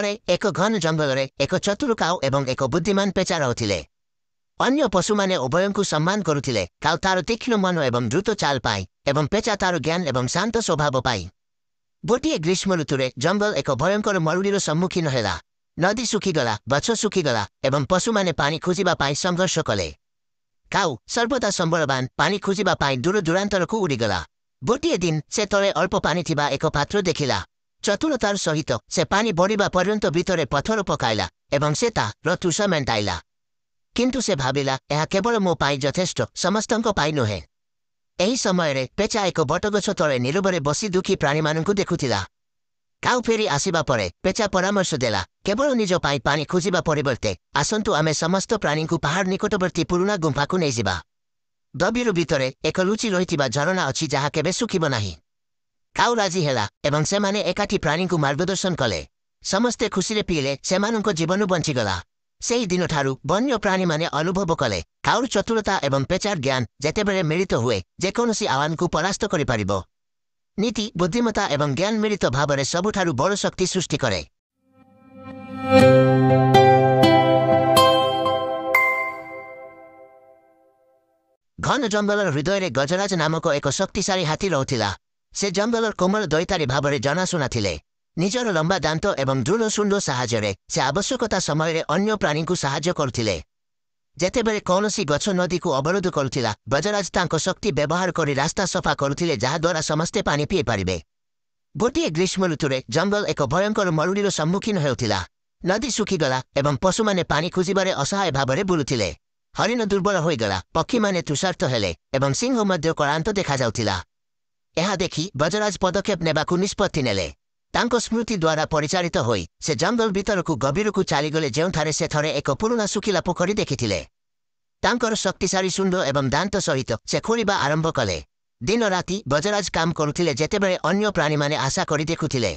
थरे एक घन जंगल एक चतुर काऊ एवं एक बुद्धिमान पेचा रहुथिले। अन्य पशु माने उभयंकु सम्मान करुथिले। काऊ तार तीक्ष्ण मन एवं द्रुत चाल पाई एवं पेचा तार ज्ञान एवं शांत स्वभाव पाई। गोटे ग्रीष्म ऋतुरे जंगल एक भयंकर मरुड़ीर सम्मुखीन हेला। नदी सुखीगला, गछ सुखीगला एवं पशु माने पानी खोजिबा पाई संघर्ष कले। काऊ सर्वदा सम्बलवान पानी खोजिबा पाई दूर दूरांतरकु उड़ीगला। गोटे दिन से तले अल्प पानी थिबा एक पात्र देखिला। चतुरतार सहित से पानी बढ़िबा पर्यंत भितरे पत्थर पकाइला एवं से तार तुष मेंटाइला। किंतु से भाविला यह केवल मो पाई यथेष्ट, समस्तंक पाई नुहे। एही समय पेचा एक बटगछ तले नीरवरे बसी दुखी प्राणी मानकु देखुथिला। काऊ फेरी आसिबा परे पेचा परामर्श देला, केवल निज पाई पानी खोजिबा परिवर्ते आसंतु आमे समस्त प्राणीकु पहाड़ निकटवर्ती पुरुना गुंफाकु नै जिबा। गभीर भितरे एक लुचि रहिथिबा झरना अछि जहा केबे सुखिब नाही। काऊ राजी हेला एवं सेमाने एकाठी प्राणीकु मार्गदर्शन कले। समस्ते खुशीरे पीले सेमानंको जीवन बंचिगला। सेही दिन ठारू वन्य प्राणी माने अनुभव कले काऊर चतुरता एवं पेचार ज्ञान जेतेबेले मिलित हुए जेकोनोसी आह्वानकु परास्त करि पारिबो। नीति बुद्धिमत्ता एवं ज्ञान मिलित भावरे सबुठारू बड़ शक्ति सृष्टि करे। घन जंगलर हृदय गजराज नामक एक शक्तिशाली हाथी रहुथिला। से जंगलर कोमल दैतारी भावरे जनाशुना थिले। निजर लंबा दांत एवं दृढ़ शुंड साहाय्ୟରେ से आवश्यकता समय अन्य प्राणीकु साहाय्य करुथिले। जेतेबेले कौनसी गछ नदी को अवरोध करुथिला गजराज तांको शक्ति व्यवहार करी रास्ता सफा करुथिले जहा द्वारा समस्ते पानी पी पारिबे। गोटे ग्रीष्म ऋतुरे जंगल एक भयंकर मरुड़ीर सम्मुखीन हेउथिला। नदी सुखीगला एवं पशु माने पानी खोजिबारे असहाय भावरे बुलुथिले। हरिण दुर्बल होइगला, पक्षी माने तुषार्थ हेले एवं सिंह मध्य क्लांत देखा जाउथिला। यह देखि गजराज पदक्षेप नेबाकु निष्पत्ति नेले। तांको स्मृति द्वारा परिचालित होई से जंगल भीतरकु गभीरकु चालीगले जेउठारे से थरे एक पुरुना सुखिला पोखरी देखिथिले। तांकर शक्तिशाली शुंड एवं दांत सहित से खोलिबा आरंभ कले। दिन राति गजराज काम करुथिले जेतेबेले अन्य प्राणी माने आशा करि देखुथिले।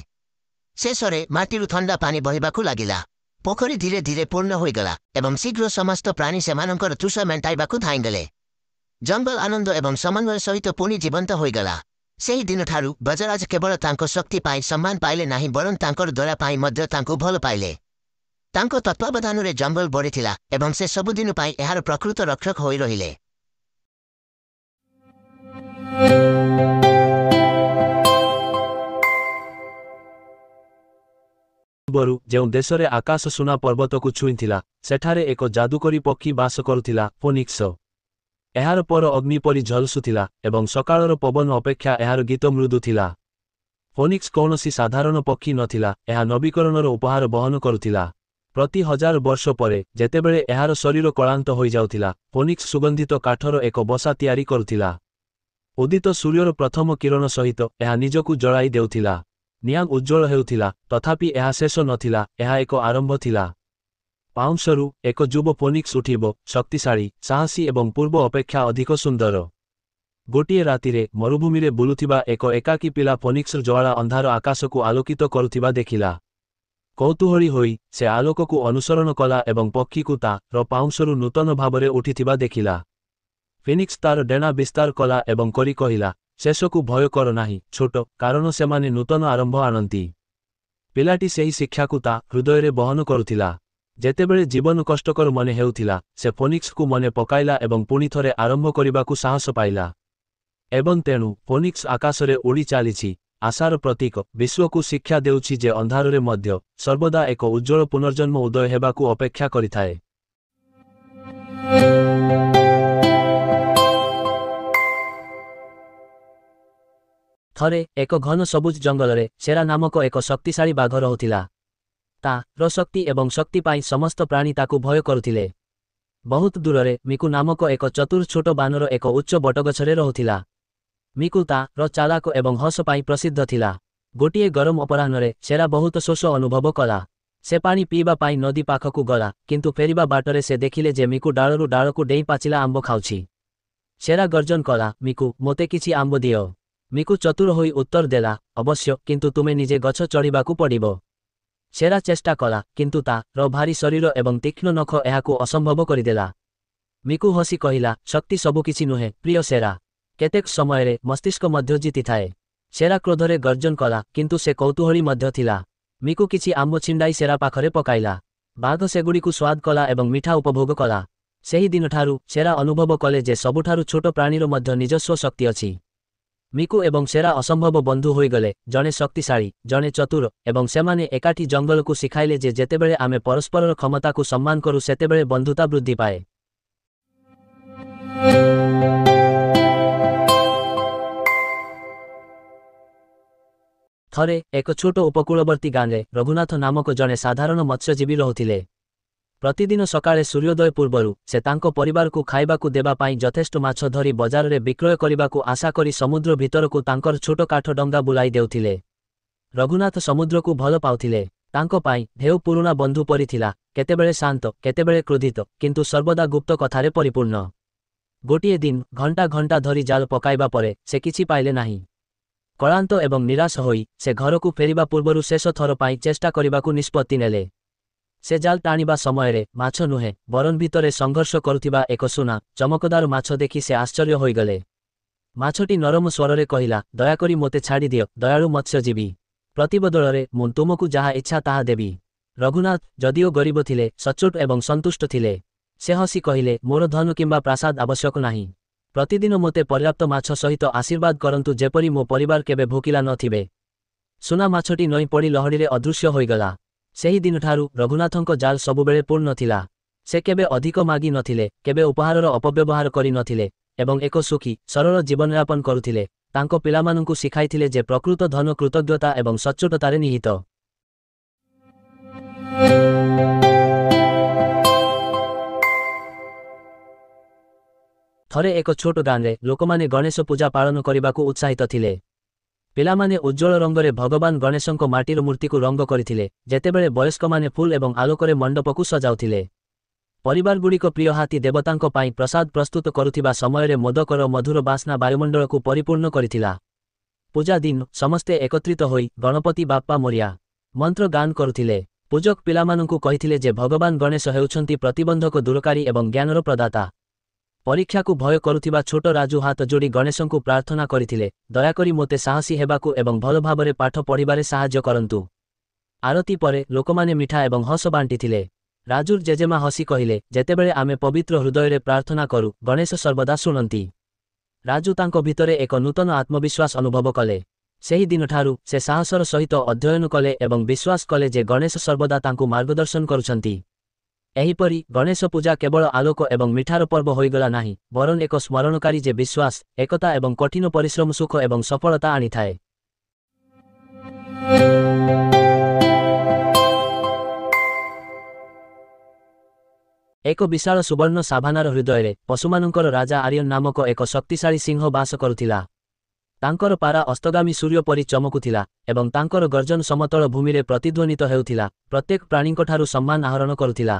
शेषरे माटीरु ठंडा पानी बहिबाकु लागिला। पोखरी धीरे धीरे पूर्ण होइगला एवं शीघ्र समस्त प्राणी सेमानंकर तुष मेंटाइबाकु धाइगले। जंगल आनंद एवं समन्वय सहित पुनि जीवंत होइगला। सेही दिन ठारू गजराज केवल तांको शक्ति पाई सम्मान पाइले नाही बरं तांकर दया पाई मध्य तांको भल पाइले। तांको तत्वावधानरे जंगल बढ़िथिला एवं से सबुदिन पाई एहार प्रकृत रक्षक होई रहिले। बरु जो देशरे आकाश सुना पर्वत को छुईथिला सेठारे एक जादुकरी पक्षी बास करुथिला फोनिक्स। एहार पर अग्नि परी झलसुथिला एवं सकाळर पवन अपेक्षा एहार गीत मृदु थिला। फोनिक्स कौनसी साधारण पक्षी नथिला, एहा नवीकरणर उपहार बहन करुथिला। प्रति 1000 वर्ष परे जेतेबेले एहार शरीर कलांत होई जाउथिला फोनिक्स सुगंधित काठर एक बसा तैयारी करुथिला। उदित सूर्यर प्रथम किरण सहित एहा निजकु जळाई देउथिला। नियां उज्ज्वल हेउथिला तथापि एहा शेष नथिला, एहा एक आरंभ थिला। पाउंसरु एक जुब फोनिक्स उठिबो, शक्तिशाली, साहसी एवं पूर्व अपेक्षा अधिक सुंदर। गोटिए रातिरे मरुभूमिरे बुलुथिबा एक एकाकी पिला फोनिक्स ज्वाला अंधार आकाश को आलोकित करुथिबा देखिला। कौतूहली होई से आलोक को अनुसरण कला एवं पक्षी को तार पाउंसरु नूतन भावरे उठिथिबा देखिला। फिनिक्स तार डेना विस्तार कला एवं करी कहिला, शेषकु भय कर नाही छोट, कारण सेमाने नूतन आरंभ आनंती। पिलाटी सेही शिक्षा को ता हृदय बहन करुथिला। जेतेबेले जीवन कष्टकर मने हेउथिला से फोनिक्स को मने पकाइला एवं पुणी थरे आरंभ करिबाकु साहस पाइला। एवं तेणु फोनिक्स आकाशरे उड़ी चलीछि, आशार प्रतीक, विश्वकु शिक्षा देउछि जे अंधारे मध्य सर्वदा एक उज्ज्वल पुनर्जन्म उदय हेबाकु अपेक्षा करिथाए। थरे एक घन सबुज जंगलरे शेरा नामक एक शक्तिशाली बाघ रहुथिला। तार शक्ति एवं शक्ति पाई समस्त प्राणी ताकु भय करुथिले। बहुत दूररे मिकु नामक एक चतुर छोट बानर एक उच्च बटगछरे रहुथिला। मिकु तार चालाक एवं हस पाई प्रसिद्ध थिला। गोटिए गरम अपराह्नरे शेरा बहुत शोष अनुभव कला। से पानी पीबा पाई नदी पाखकु गला, किंतु फेरिबा बाटरे से देखिले जे मिकु डाळरु डाळकु डेई पाचिला आंब खाउछि। शेरा गर्जन कला, मिकु मोते किछि आंब दियो। मिकु चतुर होई उत्तर देला, अवश्य, किंतु तुमे निजे गछ चढ़िबाकु पड़िबो। शेरा चेष्टा कला, किंतु तार भारी शरीर एवं तीक्ष्ण नख एहाकु असंभव करिदेला। मिकु हसी कहिला, शक्ति सबुकिछि नुहे प्रिय शेरा, केतेक समयरे मस्तिष्क मध्य जीति थाए। शेरा क्रोधरे गर्जन कला, किंतु से कौतूहली मध्य थिला। ମିକୁ କିଛି ଆମ୍ବ ଛିଣ୍ଡାଇ ସେରା ପାଖରେ ପକାଇଲା। ବାଘ ସେଗୁଡ଼ିକୁ ସ୍ୱାଦ କଲା ଏବଂ ମିଠା ଉପଭୋଗ କଲା। ସେହି ଦିନଠାରୁ ସେରା ଅନୁଭବ କଲେ ଯେ ସବୁଠାରୁ ଛୋଟ ପ୍ରାଣୀର ମଧ୍ୟ ନିଜସ୍ୱ ଶକ୍ତି ଅଛି। ମିକୁ ଏବଂ ସେରା ଅସମ୍ଭବ ବନ୍ଧୁ ହୋଇଗଲେ, ଜଣେ ଶକ୍ତିଶାଳୀ, ଜଣେ ଚତୁର, ଏବଂ ସେମାନେ ଏକାଠି ଜଙ୍ଗଲକୁ ଶିଖାଇଲେ ଯେ ଯେତେବେଳେ ଆମେ ପରସ୍ପରର କ୍ଷମତାକୁ ସମ୍ମାନ କରୁ ସେତେବେଳେ ବନ୍ଧୁତା ବୃଦ୍ଧି ପାଏ। ଥରେ ଏକ ଛୋଟ ଉପକୂଳବର୍ତ୍ତୀ ଗାଁରେ ରଘୁନାଥ ନାମକ ଜଣେ ସାଧାରଣ ମତ୍ସ୍ୟଜୀବୀ ରହୁଥିଲେ। ପ୍ରତିଦିନ ସକାଳେ ସୂର୍ଯ୍ୟୋଦୟ ପୂର୍ବରୁ ସେ ତାଙ୍କ ପରିବାରକୁ ଖାଇବାକୁ ଦେବା ପାଇଁ ଯଥେଷ୍ଟ ମାଛ ଧରି ବଜାରରେ ବିକ୍ରୟ କରିବାକୁ ଆଶା କରି ସମୁଦ୍ର ଭିତରକୁ ତାଙ୍କର ଛୋଟ କାଠ ଡଙ୍ଗା ବୁଲାଇ ଦେଉଥିଲେ। ରଘୁନାଥ ସମୁଦ୍ରକୁ ଭଲ ପାଉଥିଲେ। ତାଙ୍କ ପାଇଁ ଢେଉ ପୁରୁଣା ବନ୍ଧୁ ପରି ଥିଲା, କେତେବେଳେ ଶାନ୍ତ, କେତେବେଳେ କ୍ରୋଧିତ, କିନ୍ତୁ ସର୍ବଦା ଗୁପ୍ତ କଥାରେ ପରିପୂର୍ଣ୍ଣ। ଗୋଟିଏ ଦିନ ଘଣ୍ଟା ଘଣ୍ଟା ଧରି ଜାଲ ପକାଇବା ପରେ ସେ କିଛି ପାଇଲେ ନାହିଁ। କ୍ଳାନ୍ତ ଏବଂ ନିରାଶ ହୋଇ ସେ ଘରକୁ ଫେରିବା ପୂର୍ବରୁ ଶେଷ ଥର ପାଇଁ ଚେଷ୍ଟା କରିବାକୁ ନିଷ୍ପତ୍ତି ନେଲେ। ସେ ଜାଲ ଟାଣିବା ସମୟରେ ମାଛ ନୁହେଁ, ବରଂ ଭିତରେ ସଂଘର୍ଷ କରୁଥିବା ଏକ ସୁନା, ଚମକଦାର ମାଛ ଦେଖି ସେ ଆଶ୍ଚର୍ଯ୍ୟ ହୋଇଗଲେ। ମାଛଟି ନରମ ସ୍ୱରରେ କହିଲା, ଦୟାକରି ମୋତେ ଛାଡ଼ିଦିଅ, ଦୟାଳୁ ମତ୍ସ୍ୟଜୀବୀ। ପ୍ରତିବଦଳରେ ମୁଁ ତୁମକୁ ଯାହା ଇଚ୍ଛା ତାହା ଦେବି। ରଘୁନାଥ, ଯଦିଓ ଗରିବ ଥିଲେ, ସଚ୍ଚୋଟ ଏବଂ ସନ୍ତୁଷ୍ଟ ଥିଲେ। ସେ ହସି କହିଲେ, ମୋର ଧନ କିମ୍ବା ପ୍ରାସାଦ ଆବଶ୍ୟକ ନାହିଁ। ପ୍ରତିଦିନ ମୋତେ ପର୍ଯ୍ୟାପ୍ତ ମାଛ ସହିତ ଆଶୀର୍ବାଦ କରନ୍ତୁ ଯେପରି ମୋ ପରିବାର କେବେ ଭୋକିଲା ନଥିବେ। ସୁନା ମାଛଟି ନଇଁ ପଡ଼ି ଲହଡ଼ିରେ ଅଦୃଶ୍ୟ ହୋଇଗଲା। ସେହି ଦିନଠାରୁ ରଘୁନାଥଙ୍କ ଜାଲ ସବୁବେଳେ ପୂର୍ଣ୍ଣ ଥିଲା। ସେ କେବେ ଅଧିକ ମାଗି ନଥିଲେ, କେବେ ଉପହାରର ଅପବ୍ୟବହାର କରି ନଥିଲେ, ଏବଂ ଏକ ସୁଖୀ, ସରଳ ଜୀବନଯାପନ କରୁଥିଲେ। ତାଙ୍କ ପିଲାମାନଙ୍କୁ ଶିଖାଇଥିଲେ ଯେ ପ୍ରକୃତ ଧନ କୃତଜ୍ଞତା ଏବଂ ସଚ୍ଚୋଟତାରେ ନିହିତ। ଥରେ ଏକ ଛୋଟ ଗାଁରେ ଲୋକମାନେ ଗଣେଶ ପୂଜା ପାଳନ କରିବାକୁ ଉତ୍ସାହିତ ଥିଲେ। ପିଲାମାନେ ଉଜ୍ଜ୍ୱଳ ରଙ୍ଗରେ ଭଗବାନ ଗଣେଶଙ୍କ ମାଟିର ମୂର୍ତ୍ତିକୁ ରଙ୍ଗ କରିଥିଲେ, ଯେତେବେଳେ ବୟସ୍କମାନେ ଫୁଲ ଏବଂ ଆଲୋକରେ ମଣ୍ଡପକୁ ସଜାଉଥିଲେ। ପରିବାରଗୁଡ଼ିକ ପ୍ରିୟ ହାତୀ ଦେବତାଙ୍କ ପାଇଁ ପ୍ରସାଦ ପ୍ରସ୍ତୁତ କରୁଥିବା ସମୟରେ ମୋଦକର ମଧୁର ବାସ୍ନା ବାୟୁମଣ୍ଡଳକୁ ପରିପୂର୍ଣ୍ଣ କରିଥିଲା। ପୂଜା ଦିନ ସମସ୍ତେ ଏକତ୍ରିତ ହୋଇ ଗଣପତି ବାପ୍ପା ମୋରିୟା ମନ୍ତ୍ର ଗାନ କରୁଥିଲେ। ପୂଜକ ପିଲାମାନଙ୍କୁ କହିଥିଲେ ଯେ ଭଗବାନ ଗଣେଶ ହେଉଛନ୍ତି ପ୍ରତିବନ୍ଧକ ଦୂରକାରୀ ଏବଂ ଜ୍ଞାନର ପ୍ରଦାତା। ପରୀକ୍ଷାକୁ ଭୟ କରୁଥିବା ଛୋଟ ରାଜୁ ହାତ ଯୋଡ଼ି ଗଣେଶଙ୍କୁ ପ୍ରାର୍ଥନା କରିଥିଲେ, ଦୟାକରି ମୋତେ ସାହସୀ ହେବାକୁ ଏବଂ ଭଲ ଭାବରେ ପାଠ ପଢ଼ିବାରେ ସାହାଯ୍ୟ କରନ୍ତୁ। ଆରତି ପରେ ଲୋକମାନେ ମିଠା ଏବଂ ହସ ବାଣ୍ଟିଥିଲେ। ରାଜୁର ଜେଜେମା ହସି କହିଲେ, ଯେତେବେଳେ ଆମେ ପବିତ୍ର ହୃଦୟରେ ପ୍ରାର୍ଥନା କରୁ, ଗଣେଶ ସର୍ବଦା ଶୁଣନ୍ତି। ରାଜୁ ତାଙ୍କ ଭିତରେ ଏକ ନୂତନ ଆତ୍ମବିଶ୍ୱାସ ଅନୁଭବ କଲେ। ସେହି ଦିନଠାରୁ ସେ ସାହସର ସହିତ ଅଧ୍ୟୟନ କଲେ ଏବଂ ବିଶ୍ୱାସ କଲେ ଯେ ଗଣେଶ ସର୍ବଦା ତାଙ୍କୁ ମାର୍ଗଦର୍ଶନ କରୁଛନ୍ତି। ଏହିପରି ଗଣେଶ ପୂଜା କେବଳ ଆଲୋକ ଏବଂ ମିଠାର ପର୍ବ ହୋଇଗଲା ନାହିଁ, ବରଂ ଏକ ସ୍ମରଣକାରୀ ଯେ ବିଶ୍ୱାସ, ଏକତା ଏବଂ କଠିନ ପରିଶ୍ରମ ସୁଖ ଏବଂ ସଫଳତା ଆଣିଥାଏ। ଏକ ବିଶାଳ ସୁବର୍ଣ୍ଣ ସାଭାନାର ହୃଦୟରେ ପଶୁମାନଙ୍କର ରାଜା ଆରିୟନ୍ ନାମକ ଏକ ଶକ୍ତିଶାଳୀ ସିଂହ ବାସ କରୁଥିଲା। ତାଙ୍କର ପାରା ଅସ୍ତଗାମୀ ସୂର୍ଯ୍ୟ ପରି ଚମକୁଥିଲା ଏବଂ ତାଙ୍କର ଗର୍ଜନ ସମତଳ ଭୂମିରେ ପ୍ରତିଧ୍ୱନିତ ହେଉଥିଲା, ପ୍ରତ୍ୟେକ ପ୍ରାଣୀଙ୍କଠାରୁ ସମ୍ମାନ ଆହରଣ କରୁଥିଲା।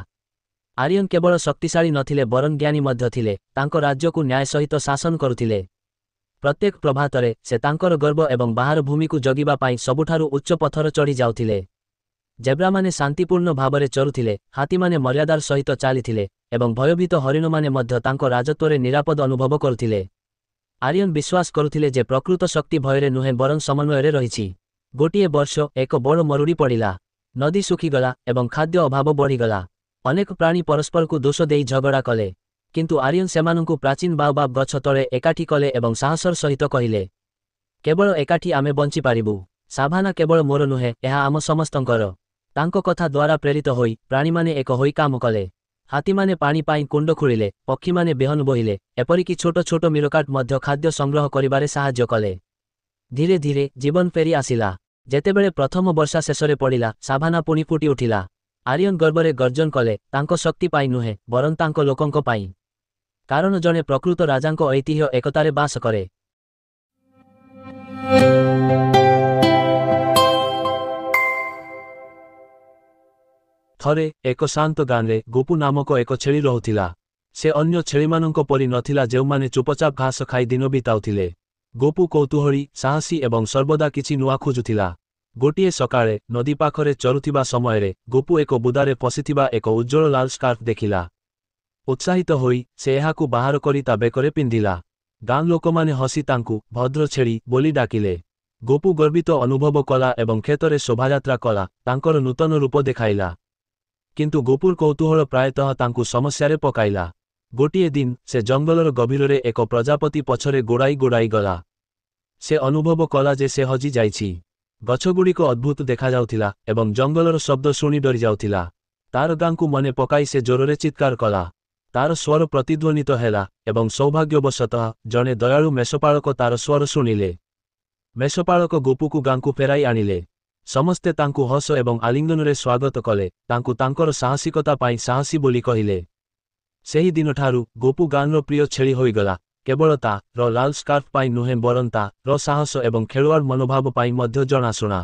ଆରିୟନ୍ କେବଳ ଶକ୍ତିଶାଳୀ ନଥିଲେ ବରଂ ଜ୍ଞାନୀ ମଧ୍ୟ ଥିଲେ। ତାଙ୍କ ରାଜ୍ୟକୁ ନ୍ୟାୟ ସହିତ ଶାସନ କରୁଥିଲେ। ପ୍ରତ୍ୟେକ ପ୍ରଭାତରେ ସେ ତାଙ୍କର ଗର୍ବ ଏବଂ ବାହାର ଭୂମିକୁ ଜଗିବା ପାଇଁ ସବୁଠାରୁ ଉଚ୍ଚ ପଥର ଚଢ଼ି ଯାଉଥିଲେ। ଜେବ୍ରାମାନେ ଶାନ୍ତିପୂର୍ଣ୍ଣ ଭାବରେ ଚରୁଥିଲେ, ହାତୀମାନେ ମର୍ଯ୍ୟାଦାର ସହିତ ଚାଲିଥିଲେ, ଏବଂ ଭୟଭୀତ ହରିଣମାନେ ମଧ୍ୟ ତାଙ୍କ ରାଜତ୍ୱରେ ନିରାପଦ ଅନୁଭବ କରୁଥିଲେ। ଆରିୟନ୍ ବିଶ୍ୱାସ କରୁଥିଲେ ଯେ ପ୍ରକୃତ ଶକ୍ତି ଭୟରେ ନୁହେଁ ବରଂ ସମନ୍ୱୟରେ ରହିଛି। ଗୋଟିଏ ବର୍ଷ ଏକ ବଡ଼ ମରୁଡ଼ି ପଡ଼ିଲା। ନଦୀ ଶୁଖିଗଲା ଏବଂ ଖାଦ୍ୟ ଅଭାବ ବଢ଼ିଗଲା। ଅନେକ ପ୍ରାଣୀ ପରସ୍ପରକୁ ଦୋଷ ଦେଇ ଝଗଡ଼ା କଲେ, କିନ୍ତୁ ଆରିୟନ୍ ସେମାନଙ୍କୁ ପ୍ରାଚୀନ ବାଓବାବ ଗଛ ତଳେ ଏକାଠି କଲେ ଏବଂ ସାହସର ସହିତ କହିଲେ, କେବଳ ଏକାଠି ଆମେ ବଞ୍ଚିପାରିବୁ। ସାଭାନା କେବଳ ମୋର ନୁହେଁ, ଏହା ଆମ ସମସ୍ତଙ୍କର। ତାଙ୍କ କଥା ଦ୍ୱାରା ପ୍ରେରିତ ହୋଇ ପ୍ରାଣୀମାନେ ଏକ ହୋଇ କାମ କଲେ। ହାତୀମାନେ ପାଣି ପାଇଁ କୁଣ୍ଡ ଖୋଳିଲେ, ପକ୍ଷୀମାନେ ବିହନ ବୋହିଲେ, ଏପରିକି ଛୋଟ ଛୋଟ ମିରକାଟ ମଧ୍ୟ ଖାଦ୍ୟ ସଂଗ୍ରହ କରିବାରେ ସାହାଯ୍ୟ କଲେ। ଧୀରେ ଧୀରେ ଜୀବନ ଫେରି ଆସିଲା। ଯେତେବେଳେ ପ୍ରଥମ ବର୍ଷା ଶେଷରେ ପଡ଼ିଲା, ସାଭାନା ପୁଣି ଫୁଟି ଉଠିଲା। ଆରିୟନ୍ ଗର୍ବରେ ଗର୍ଜନ କଲେ, ତାଙ୍କ ଶକ୍ତି ପାଇଁ ନୁହେଁ ବରଂ ତାଙ୍କ ଲୋକଙ୍କ ପାଇଁ। କାରଣ ଜଣେ ପ୍ରକୃତ ରାଜାଙ୍କ ଐତିହ୍ୟ ଏକତାରେ ବାସ କରେ। ଥରେ ଏକ ଶାନ୍ତ ଗାଁରେ ଗୋପୁ ନାମକ ଏକ ଛେଳି ରହୁଥିଲା। ସେ ଅନ୍ୟ ଛେଳିମାନଙ୍କ ପରି ନଥିଲା ଯେଉଁମାନେ ଚୁପଚାପ ଘାସ ଖାଇ ଦିନ ବିତାଉଥିଲେ। ଗୋପୁ କୌତୂହଳୀ, ସାହସୀ ଏବଂ ସର୍ବଦା କିଛି ନୂଆ ଖୋଜୁଥିଲା। ଗୋଟିଏ ସକାଳେ ନଦୀ ପାଖରେ ଚରୁଥିବା ସମୟରେ ଗୋପୁ ଏକ ବୁଦାରେ ପଶିଥିବା ଏକ ଉଜ୍ଜ୍ୱଳ ଲାଲ ସ୍କାର୍ଫ ଦେଖିଲା। ଉତ୍ସାହିତ ହୋଇ ସେ ଏହାକୁ ବାହାର କରି ତା ବେକରେ ପିନ୍ଧିଲା। ଗାଁ ଲୋକମାନେ ହସି ତାଙ୍କୁ ଭଦ୍ର ଛେଳି ବୋଲି ଡାକିଲେ। ଗୋପୁ ଗର୍ବିତ ଅନୁଭବ କଲା ଏବଂ କ୍ଷେତରେ ଶୋଭାଯାତ୍ରା କଲା, ତାଙ୍କର ନୂତନ ରୂପ ଦେଖାଇଲା। କିନ୍ତୁ ଗୋପୁର କୌତୂହଳ ପ୍ରାୟତଃ ତାଙ୍କୁ ସମସ୍ୟାରେ ପକାଇଲା। ଗୋଟିଏ ଦିନ ସେ ଜଙ୍ଗଲର ଗଭୀରରେ ଏକ ପ୍ରଜାପତି ପଛରେ ଗୋଡ଼ାଇ ଗଲା। ସେ ଅନୁଭବ କଲା ଯେ ସେ ହଜି ଯାଇଛି। ଗଛଗୁଡ଼ିକ ଅଦ୍ଭୁତ ଦେଖାଯାଉଥିଲା ଏବଂ ଜଙ୍ଗଲର ଶବ୍ଦ ଶୁଣି ଡରିଯାଉଥିଲା। ତାର ଗାଁକୁ ମନେ ପକାଇ ସେ ଜୋରରେ ଚିତ୍କାର କଲା। ତାର ସ୍ୱର ପ୍ରତିଧ୍ୱନିତ ହେଲା ଏବଂ ସୌଭାଗ୍ୟବଶତଃ ଜଣେ ଦୟାଳୁ ମେଷପାଳକ ତାର ସ୍ୱର ଶୁଣିଲେ। ମେଷପାଳକ ଗୋପୁକୁ ଗାଁକୁ ଫେରାଇ ଆଣିଲେ। ସମସ୍ତେ ତାଙ୍କୁ ହସ ଏବଂ ଆଲିଙ୍ଗନରେ ସ୍ୱାଗତ କଲେ, ତାଙ୍କୁ ତାଙ୍କର ସାହସିକତା ପାଇଁ ସାହସୀ ବୋଲି କହିଲେ। ସେହି ଦିନଠାରୁ ଗୋପୁ ଗାଁର ପ୍ରିୟ ଛେଳି ହୋଇଗଲା, କେବଳ ତା' ଲାଲ ସ୍କାର୍ଫ ପାଇଁ ନୁହେଁ ବରଂ ତା' ସାହସ ଏବଂ ଖେଳୁଆଡ଼ ମନୋଭାବ ପାଇଁ ମଧ୍ୟ ଜଣାଶୁଣା।